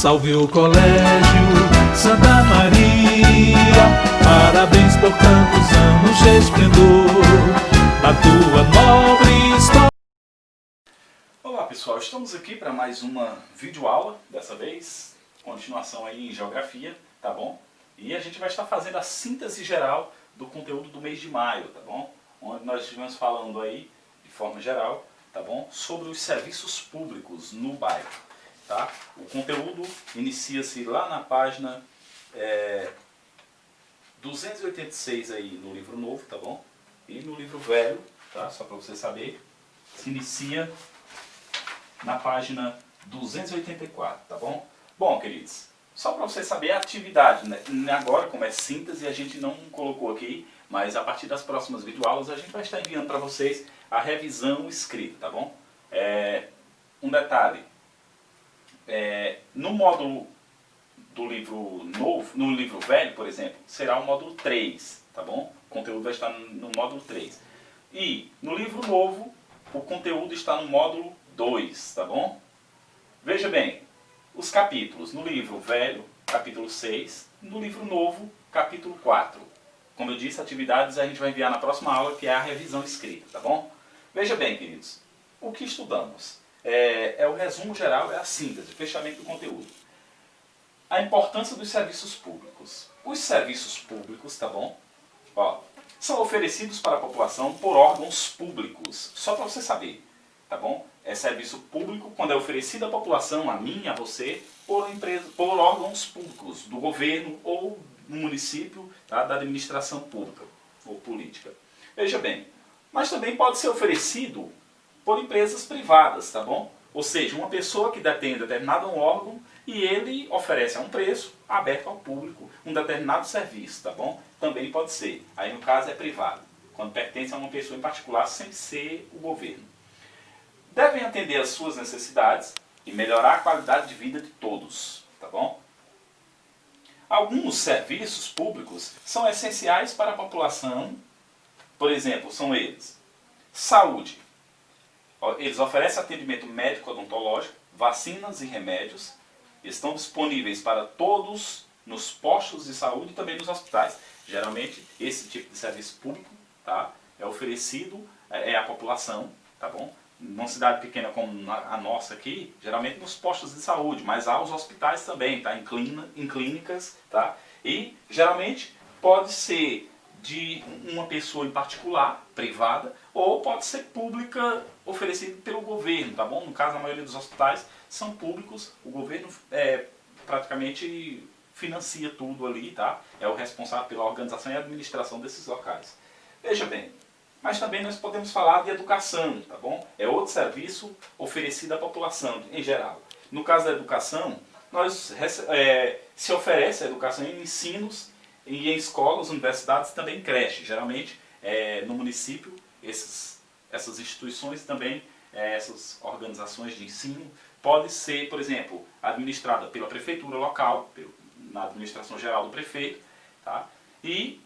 Salve o Colégio Santa Maria, parabéns por tantos anos de esplendor da tua nobre história. Olá pessoal, estamos aqui para mais uma videoaula, dessa vez, continuação aí em Geografia, tá bom? E a gente vai estar fazendo a síntese geral do conteúdo do mês de maio, tá bom? Onde nós estivemos falando aí, de forma geral, tá bom? Sobre os serviços públicos no bairro, tá? O conteúdo inicia-se lá na página 286 aí no livro novo, tá bom? E no livro velho, tá? Só para você saber, se inicia na página 284, tá bom? Bom, queridos, só para você saber a atividade, né? Agora, como é síntese, a gente não colocou aqui, mas a partir das próximas videoaulas a gente vai estar enviando para vocês a revisão escrita, tá bom? Um detalhe, no módulo do livro novo, no livro velho, por exemplo, será o módulo 3, tá bom? O conteúdo vai estar no módulo 3. E no livro novo, o conteúdo está no módulo 2, tá bom? Veja bem, os capítulos no livro velho, capítulo 6, no livro novo, capítulo 4. Como eu disse, atividades a gente vai enviar na próxima aula, que é a revisão escrita, tá bom? Veja bem, queridos, o que estudamos? É o resumo geral, é a síntese, o fechamento do conteúdo. A importância dos serviços públicos. Os serviços públicos, tá bom? Ó, são oferecidos para a população por órgãos públicos, só para você saber, tá bom? É serviço público quando é oferecido à população, a mim, a você, por órgãos públicos, do governo ou do município, tá? Da administração pública ou política. Veja bem, mas também pode ser oferecido por empresas privadas, tá bom? Ou seja, uma pessoa que detém determinado órgão e ele oferece a um preço aberto ao público um determinado serviço, tá bom? Também pode ser. Aí no caso é privado, quando pertence a uma pessoa em particular sem ser o governo. Devem atender às suas necessidades e melhorar a qualidade de vida de todos, tá bom? Alguns serviços públicos são essenciais para a população, por exemplo, são eles: saúde. Eles oferecem atendimento médico odontológico, vacinas e remédios, estão disponíveis para todos nos postos de saúde e também nos hospitais. Geralmente, esse tipo de serviço público, tá, é oferecido à população, tá bom? Numa cidade pequena como a nossa aqui, geralmente nos postos de saúde, mas há os hospitais também, tá? Em clínicas, tá? E geralmente pode ser de uma pessoa em particular, privada, ou pode ser pública, oferecida pelo governo, tá bom? No caso, a maioria dos hospitais são públicos, o governo praticamente financia tudo ali, tá? É o responsável pela organização e administração desses locais. Veja bem, mas também nós podemos falar de educação, tá bom? É outro serviço oferecido à população, em geral. No caso da educação, se oferece a educação em ensinos e em escolas, universidades e também em creche. Geralmente, no município, essas instituições também, essas organizações de ensino, podem ser, por exemplo, administradas pela prefeitura local, na administração geral do prefeito, tá? E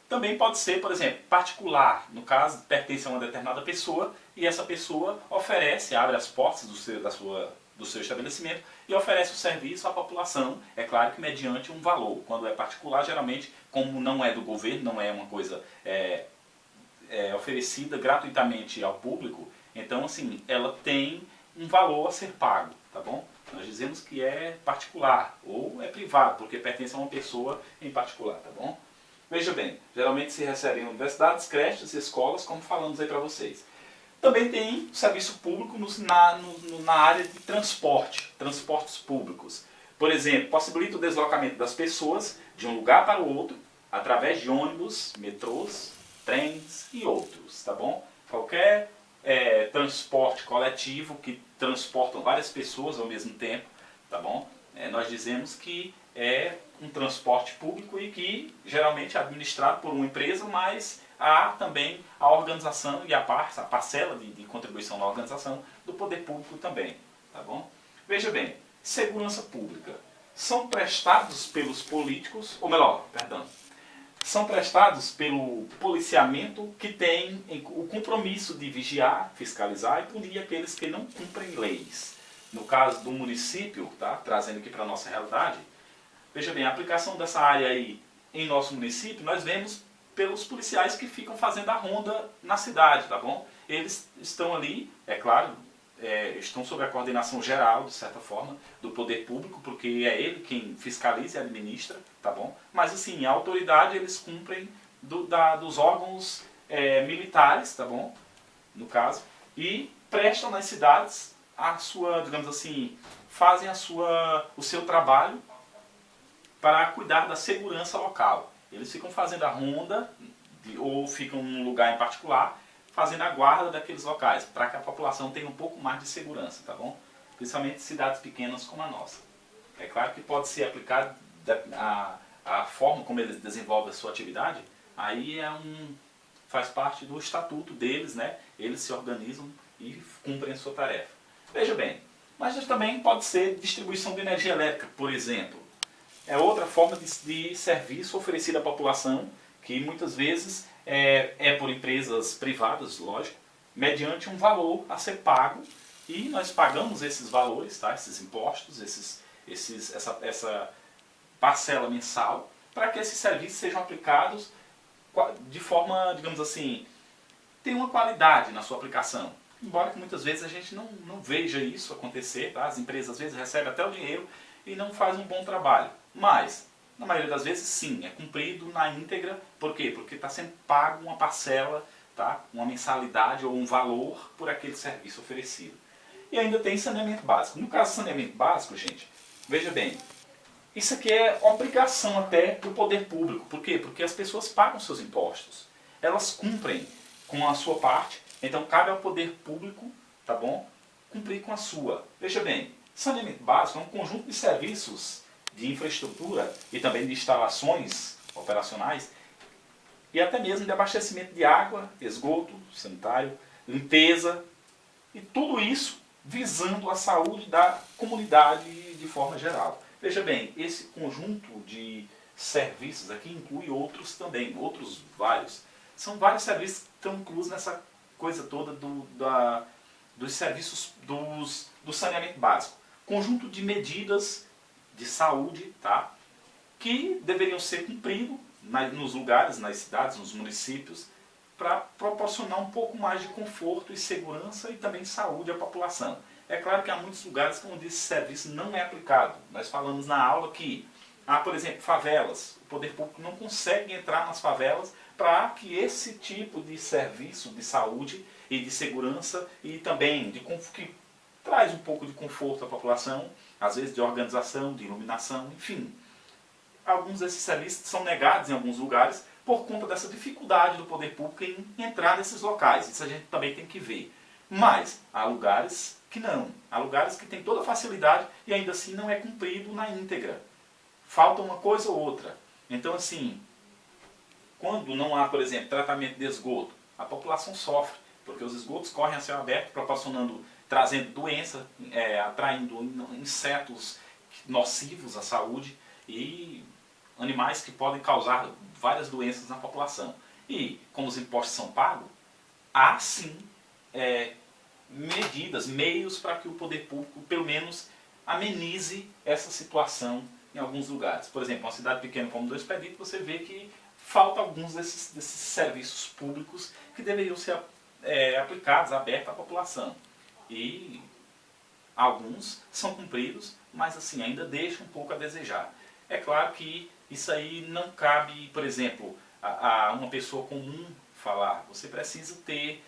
também pode ser, por exemplo, particular. No caso, pertence a uma determinada pessoa e essa pessoa oferece, abre as portas do seu estabelecimento e oferece o serviço à população, é claro que mediante um valor. Quando é particular, geralmente, como não é do governo, não é uma coisa oferecida gratuitamente ao público, então assim, ela tem um valor a ser pago, tá bom? Nós dizemos que é particular ou é privado, porque pertence a uma pessoa em particular, tá bom? Veja bem, geralmente se recebe em universidades, creches, escolas, como falamos aí para vocês. Também tem serviço público na área de transportes públicos. Por exemplo, possibilita o deslocamento das pessoas de um lugar para o outro, através de ônibus, metrôs, trens e outros, tá bom? Qualquer transporte coletivo que transportam várias pessoas ao mesmo tempo, tá bom? Nós dizemos que é um transporte público e que geralmente é administrado por uma empresa, mas há também a organização e a parcela de contribuição na organização do poder público também, tá bom? Veja bem, segurança pública. São prestados pelos políticos, ou melhor, perdão, são prestados pelo policiamento que tem o compromisso de vigiar, fiscalizar e punir aqueles que não cumprem leis. no caso do município, tá? Trazendo aqui para a nossa realidade, veja bem, a aplicação dessa área aí em nosso município, nós vemos pelos policiais que ficam fazendo a ronda na cidade, tá bom? Eles estão ali, é claro, estão sob a coordenação geral, de certa forma, do poder público, porque é ele quem fiscaliza e administra, tá bom? Mas assim, a autoridade eles cumprem dos órgãos militares, tá bom? No caso, e prestam nas cidades a sua, digamos assim, fazem o seu trabalho para cuidar da segurança local. Eles ficam fazendo a ronda, ou ficam num lugar em particular, fazendo a guarda daqueles locais, para que a população tenha um pouco mais de segurança, tá bom? Principalmente cidades pequenas como a nossa. É claro que pode ser aplicado a forma como eles desenvolvem a sua atividade, aí faz parte do estatuto deles, né? Eles se organizam e cumprem a sua tarefa. Veja bem, mas também pode ser distribuição de energia elétrica, por exemplo. É outra forma de serviço oferecido à população, que muitas vezes é por empresas privadas, lógico, mediante um valor a ser pago, e nós pagamos esses valores, tá? Esses impostos, essa parcela mensal, para que esses serviços sejam aplicados de forma, digamos assim, tem uma qualidade na sua aplicação. Embora que muitas vezes a gente não veja isso acontecer, tá? As empresas às vezes recebem até o dinheiro e não fazem um bom trabalho. Mas, na maioria das vezes, sim, é cumprido na íntegra. Por quê? Porque está sendo pago uma parcela, tá? Uma mensalidade ou um valor por aquele serviço oferecido. E ainda tem saneamento básico. No caso do saneamento básico, gente, veja bem, isso aqui é obrigação até do poder público. Por quê? Porque as pessoas pagam seus impostos. Elas cumprem com a sua parte, então cabe ao poder público, tá bom? Cumprir com a sua. Veja bem, saneamento básico é um conjunto de serviços de infraestrutura e também de instalações operacionais e até mesmo de abastecimento de água, esgoto sanitário, limpeza e tudo isso visando a saúde da comunidade de forma geral. Veja bem, esse conjunto de serviços aqui inclui outros também, outros vários. São vários serviços que estão inclusos nessa coisa toda dos serviços do saneamento básico. Conjunto de medidas de saúde, tá? Que deveriam ser cumpridos nos lugares, nas cidades, nos municípios, para proporcionar um pouco mais de conforto e segurança e também saúde à população. É claro que há muitos lugares onde esse serviço não é aplicado. Nós falamos na aula que há, por exemplo, favelas. O poder público não consegue entrar nas favelas para que esse tipo de serviço de saúde e de segurança e também que traz um pouco de conforto à população, às vezes de organização, de iluminação, enfim. Alguns desses serviços são negados em alguns lugares por conta dessa dificuldade do poder público em entrar nesses locais. Isso a gente também tem que ver. Mas há lugares que não. Há lugares que tem toda a facilidade e ainda assim não é cumprido na íntegra. Falta uma coisa ou outra. Então assim, quando não há, por exemplo, tratamento de esgoto, a população sofre, porque os esgotos correm a céu aberto, trazendo doença, atraindo insetos nocivos à saúde e animais que podem causar várias doenças na população. E, como os impostos são pagos, há sim medidas, meios para que o poder público, pelo menos, amenize essa situação em alguns lugares. Por exemplo, uma cidade pequena como Dom Expedito, você vê que falta alguns desses serviços públicos que deveriam ser aplicados, abertos à população. E alguns são cumpridos, mas assim, ainda deixa um pouco a desejar. É claro que isso aí não cabe, por exemplo, a uma pessoa comum falar. Você precisa ter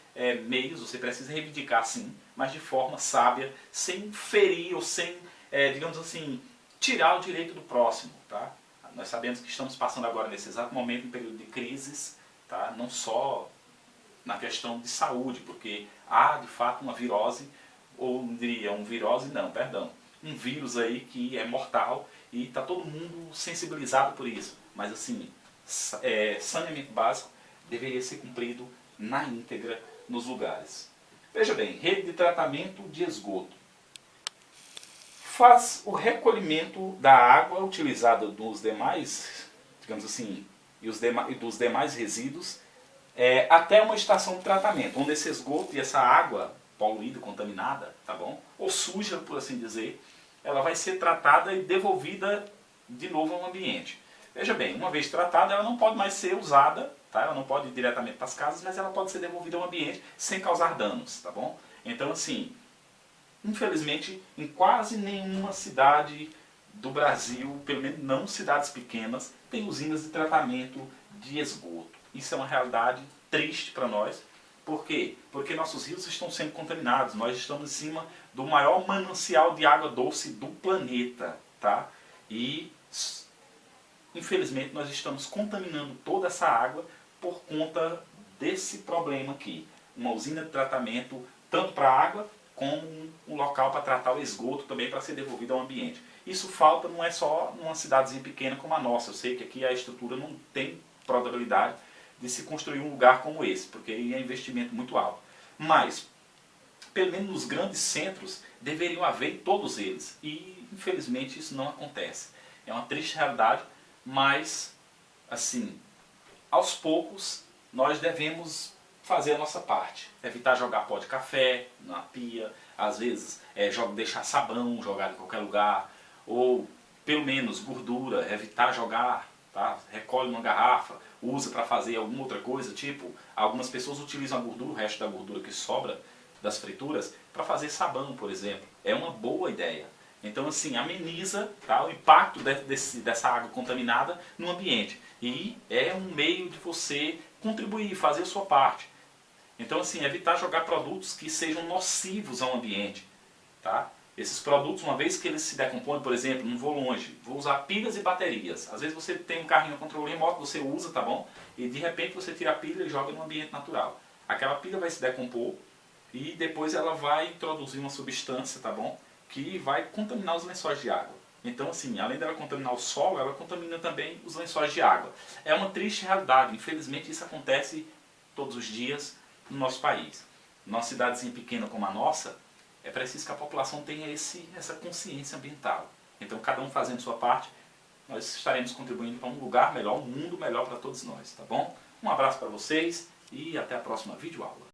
meios, você precisa reivindicar sim, mas de forma sábia, sem ferir ou sem, digamos assim, tirar o direito do próximo. Tá? Nós sabemos que estamos passando agora nesse exato momento um período de crises, tá? Não só na questão de saúde, porque há de fato uma virose, ou diria um vírus aí que é mortal e está todo mundo sensibilizado por isso. Mas assim, saneamento básico deveria ser cumprido na íntegra nos lugares. Veja bem, rede de tratamento de esgoto. Faz o recolhimento da água utilizada nos demais, digamos assim, e dos demais resíduos até uma estação de tratamento, onde esse esgoto e essa água poluída, contaminada, tá bom? Ou suja, por assim dizer, ela vai ser tratada e devolvida de novo ao ambiente. Veja bem, uma vez tratada, ela não pode mais ser usada, tá? Ela não pode ir diretamente para as casas, mas ela pode ser devolvida ao ambiente sem causar danos, tá bom? Então, assim, infelizmente, em quase nenhuma cidade do Brasil, pelo menos não cidades pequenas, tem usinas de tratamento de esgoto. Isso é uma realidade triste para nós. Por quê? Porque nossos rios estão sendo contaminados. Nós estamos em cima do maior manancial de água doce do planeta, tá? E, infelizmente, nós estamos contaminando toda essa água por conta desse problema aqui. Uma usina de tratamento, tanto para a água, como um local para tratar o esgoto também para ser devolvido ao ambiente. Isso falta, não é só numa cidadezinha pequena como a nossa. Eu sei que aqui a estrutura não tem probabilidade de se construir um lugar como esse, porque aí é investimento muito alto. Mas, pelo menos nos grandes centros, deveriam haver todos eles. E, infelizmente, isso não acontece. É uma triste realidade, mas, assim, aos poucos, nós devemos fazer a nossa parte. Evitar jogar pó de café na pia, às vezes deixar sabão jogado em qualquer lugar, ou pelo menos gordura, evitar jogar, tá? Recolhe uma garrafa, usa para fazer alguma outra coisa, tipo, algumas pessoas utilizam a gordura, o resto da gordura que sobra das frituras, para fazer sabão, por exemplo. É uma boa ideia. Então, assim, ameniza, tá, o impacto dessa água contaminada no ambiente. E é um meio de você contribuir, fazer a sua parte. Então, assim, evitar jogar produtos que sejam nocivos ao ambiente, tá? Esses produtos, uma vez que eles se decompõem, por exemplo, não vou longe, vou usar pilhas e baterias. Às vezes você tem um carrinho a controle remoto, você usa, tá bom? E de repente você tira a pilha e joga no ambiente natural. Aquela pilha vai se decompor e depois ela vai introduzir uma substância, tá bom? Que vai contaminar os lençóis de água. Então, assim, além dela contaminar o solo, ela contamina também os lençóis de água. É uma triste realidade. Infelizmente, isso acontece todos os dias no nosso país. Numa cidadezinha pequena como a nossa, é preciso que a população tenha essa consciência ambiental. Então, cada um fazendo sua parte, nós estaremos contribuindo para um lugar melhor, um mundo melhor para todos nós, tá bom? Um abraço para vocês e até a próxima videoaula.